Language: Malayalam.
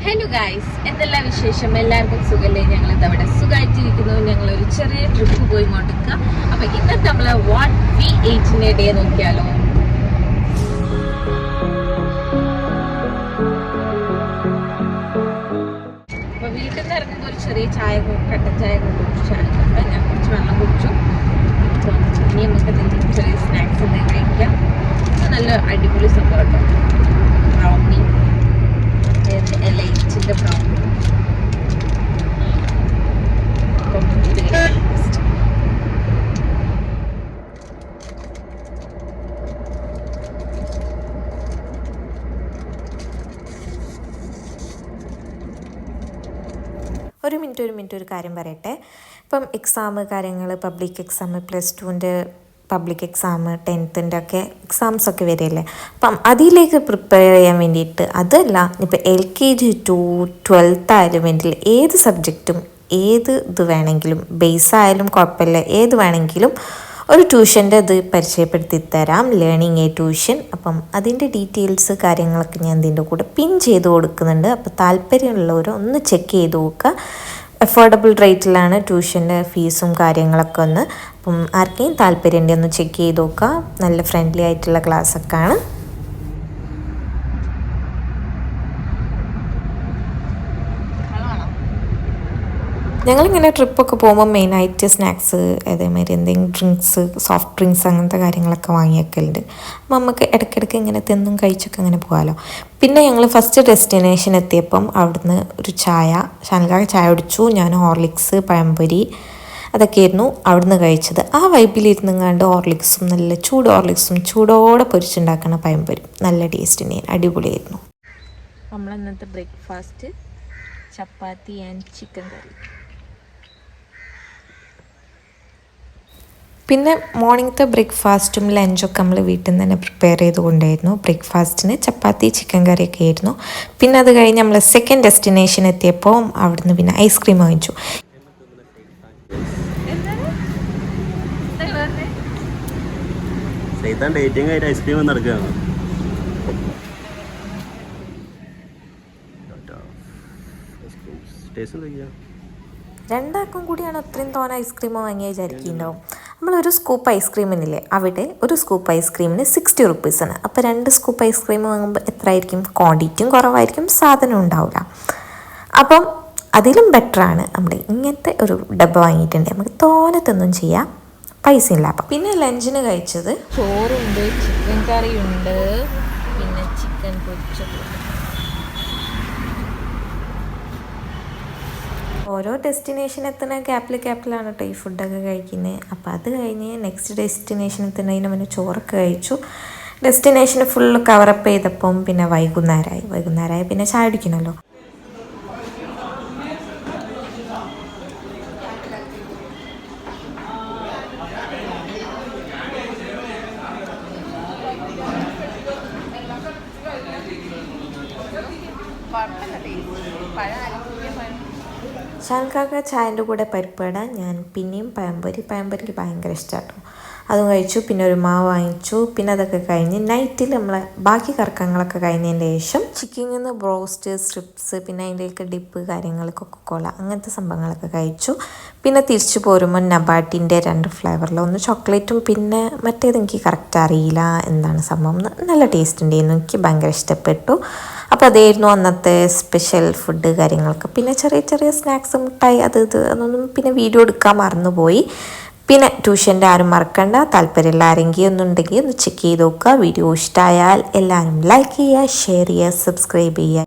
ഹലോ ഗൈസ്, എന്തെല്ലാം വിശേഷം? എല്ലാവർക്കും സുഖല്ലേ? ഞങ്ങൾ അവിടെ സുഖമായിട്ടിരിക്കുന്നു. ഞങ്ങളൊരു ചെറിയ ട്രിപ്പ് പോയി കൊണ്ടിരിക്കുക. അപ്പൊ ഇന്നത്തെ നമ്മളെ വാട്ട് വി എയ്റ്റിന്റെ ഡേ നോക്കിയാലോ. അപ്പൊ വീട്ടിൽ നിന്ന് ഇറങ്ങുമ്പോൾ ഒരു ചെറിയ ചായ കട്ടൻ ചായ കുടിച്ചാണ്. അപ്പൊ ഞാൻ കുറച്ച് വെള്ളം കുടിച്ചു. ഇനി നമുക്ക് എന്തെങ്കിലും ചെറിയ സ്നാക്സ് എന്തെങ്കിലും കഴിക്കാം. നല്ല അടിപൊളി സംഭവം കേട്ടോ. ബ്രൗണി, ലൈറ്റിന്റെ ബ്രൗണി. ഒരു മിനിറ്റ് ഒരു കാര്യം പറയട്ടെ. ഇപ്പം എക്സാം കാര്യങ്ങൾ, public exam, +2 public exam, 10th ഒക്കെ എക്സാംസൊക്കെ വരികയല്ലേ. അപ്പം അതിലേക്ക് പ്രിപ്പയർ ചെയ്യാൻ വേണ്ടിയിട്ട്, അതല്ല ഇപ്പോൾ LKG to 12th ആയാലും വേണ്ടിയിൽ ഏത് സബ്ജക്റ്റും ഏത് ഇത് വേണമെങ്കിലും, ബേസ് ആയാലും കുഴപ്പമില്ല, ഏത് വേണമെങ്കിലും ഒരു ട്യൂഷൻ്റെ ഇത് പരിചയപ്പെടുത്തി തരാം, ലേണിംഗ് എ ട്യൂഷൻ. അപ്പം അതിൻ്റെ ഡീറ്റെയിൽസ് കാര്യങ്ങളൊക്കെ ഞാൻ ഇതിൻ്റെ കൂടെ പിൻ ചെയ്ത് കൊടുക്കുന്നുണ്ട്. അപ്പോൾ താല്പര്യമുള്ളവർ ഒന്ന് ചെക്ക് ചെയ്ത് നോക്കുക. അഫോർഡബിൾ റേറ്റിലാണ് ട്യൂഷൻ്റെ ഫീസും കാര്യങ്ങളൊക്കെ ഒന്ന്. അപ്പം ആർക്കെങ്കിലും താല്പര്യമുണ്ടെങ്കിൽ ഒന്ന് ചെക്ക് ചെയ്ത് നോക്കുക. നല്ല ഫ്രണ്ട്ലി ആയിട്ടുള്ള ക്ലാസ്സൊക്കെയാണ്. ഞങ്ങളിങ്ങനെ ട്രിപ്പൊക്കെ പോകുമ്പോൾ മെയിനായിട്ട് സ്നാക്സ്, അതേമാതിരി എന്തെങ്കിലും ഡ്രിങ്ക്സ്, സോഫ്റ്റ് ഡ്രിങ്ക്സ് അങ്ങനത്തെ കാര്യങ്ങളൊക്കെ വാങ്ങിയൊക്കെയുണ്ട്. അപ്പം നമുക്ക് ഇടയ്ക്കിടയ്ക്ക് ഇങ്ങനെ തിന്നും കഴിച്ചൊക്കെ അങ്ങനെ പോകാമല്ലോ. പിന്നെ ഞങ്ങൾ ഫസ്റ്റ് ഡെസ്റ്റിനേഷൻ എത്തിയപ്പം അവിടുന്ന് ഒരു ഷാനൽക്കാക്ക് ചായ കുടിച്ചു. ഞാൻ ഹോർലിക്സ്, പഴംപൊരി അതൊക്കെയായിരുന്നു അവിടുന്ന് കഴിച്ചത്. ആ വൈബിലിരുന്നുങ്ങാണ്ട് ഹോർലിക്സും, നല്ല ചൂട് ഹോർലിക്സും ചൂടോടെ പൊരിച്ചുണ്ടാക്കുന്ന പഴംപൊരി നല്ല ടേസ്റ്റ് തന്നെയാണ്, അടിപൊളിയായിരുന്നു. നമ്മളിന്നത്തെ ബ്രേക്ക്ഫാസ്റ്റ് ചപ്പാത്തി ആൻഡ് ചിക്കൻ കറി. പിന്നെ മോർണിംഗത്തെ ബ്രേക്ക്ഫാസ്റ്റും ലഞ്ചൊക്കെ നമ്മൾ വീട്ടിൽ നിന്ന് തന്നെ പ്രിപ്പയർ ചെയ്ത് കൊണ്ടായിരുന്നു. ബ്രേക്ക്ഫാസ്റ്റിന് ചപ്പാത്തി ചിക്കൻ കറിയൊക്കെ ആയിരുന്നു. പിന്നെ അത് കഴിഞ്ഞ് നമ്മൾ സെക്കൻഡ് ഡെസ്റ്റിനേഷൻ എത്തിയപ്പോൾ അവിടുന്ന് പിന്നെ ഐസ്ക്രീം വാങ്ങിച്ചു. ഐസ്ക്രീം നടക്കുകയാണ്. രണ്ടാൾക്കും കൂടിയാണ് അത്രയും തോനെ ഐസ്ക്രീം വാങ്ങിയ വിചാരിക്കുന്നുണ്ടാവും. നമ്മളൊരു സ്കൂപ്പ് ഐസ്ക്രീമിനില്ലേ, അവിടെ ഒരു സ്കൂപ്പ് ഐസ്ക്രീമിന് 60 റുപ്പീസാണ്. അപ്പോൾ 2 സ്കൂപ്പ് ഐസ്ക്രീം വാങ്ങുമ്പോൾ എത്ര ആയിരിക്കും? ക്വാണ്ടിറ്റിയും കുറവായിരിക്കും, സാധനം ഉണ്ടാവില്ല. അപ്പം അതിലും ബെറ്ററാണ് നമ്മൾ ഇങ്ങനത്തെ ഒരു ഡബ്ബ വാങ്ങിയിട്ടുണ്ട്. നമുക്ക് തോനത്തൊന്നും ചെയ്യാം, പൈസ ഇല്ല. അപ്പം പിന്നെ ലഞ്ചിന് കഴിച്ചത് ചോറുണ്ട്, ചിക്കൻ കറിയുണ്ട്, പിന്നെ ചിക്കൻ പൊരിച്ചത്. ഓരോ ഡെസ്റ്റിനേഷൻ എത്തുന്ന ഗ്യാപ്പിലാണ് കേട്ടോ ഈ ഫുഡൊക്കെ കഴിക്കുന്നത്. അപ്പോൾ അത് കഴിഞ്ഞ് നെക്സ്റ്റ് ഡെസ്റ്റിനേഷൻ എത്തുന്നതിന് മുന്നേ ചോറൊക്കെ കഴിച്ചു. ഡെസ്റ്റിനേഷൻ ഫുള്ള് കവറപ്പ് ചെയ്തപ്പം പിന്നെ വൈകുന്നേരമായി പിന്നെ ചായ കുടിക്കണമല്ലോ. ഷാൻകാക്ക ചായൻ്റെ കൂടെ പരിപ്പട, ഞാൻ പിന്നെയും പഴംപൊരിക്ക് ഭയങ്കര ഇഷ്ടമാട്ടോ. അതും കഴിച്ചു. പിന്നെ ഒരു മാവ് വാങ്ങിച്ചു. പിന്നെ അതൊക്കെ കഴിഞ്ഞ് നൈറ്റിൽ നമ്മൾ ബാക്കി കറക്കങ്ങളൊക്കെ കഴിഞ്ഞതിന് ശേഷം ചിക്കനിൽ നിന്ന് ബ്രോസ്റ്റ്, സ്ട്രിപ്സ്, പിന്നെ അതിൻ്റെയൊക്കെ ഡിപ്പ് കാര്യങ്ങൾ, കൊക്കക്കോള അങ്ങനത്തെ സംഭവങ്ങളൊക്കെ കഴിച്ചു. പിന്നെ തിരിച്ചു പോരുമ്പോൾ നബാട്ടിൻ്റെ 2 ഫ്ലേവറിൽ, ഒന്ന് ചോക്ലേറ്റും പിന്നെ മറ്റേത് എനിക്ക് കറക്റ്റ് അറിയില്ല എന്താണ് സംഭവം. നല്ല ടേസ്റ്റ് ഉണ്ടായിരുന്നു, എനിക്ക് ഭയങ്കര ഇഷ്ടപ്പെട്ടു. അപ്പോൾ അതായിരുന്നു അന്നത്തെ സ്പെഷ്യൽ ഫുഡ് കാര്യങ്ങളൊക്കെ. പിന്നെ ചെറിയ സ്നാക്സ്, മിഠായി, അതൊന്നും പിന്നെ വീഡിയോ എടുക്കാൻ മറന്നുപോയി. പിന്നെ ട്യൂഷൻ്റെ ആരും മറക്കണ്ട. താല്പര്യമുള്ള ആരെങ്കിലും ഒന്നുണ്ടെങ്കിൽ ഒന്ന് ചെക്ക് ചെയ്ത് നോക്കുക. വീഡിയോ ഇഷ്ടമായാൽ എല്ലാവരും ലൈക്ക് ചെയ്യുക, ഷെയർ ചെയ്യുക, സബ്സ്ക്രൈബ് ചെയ്യുക.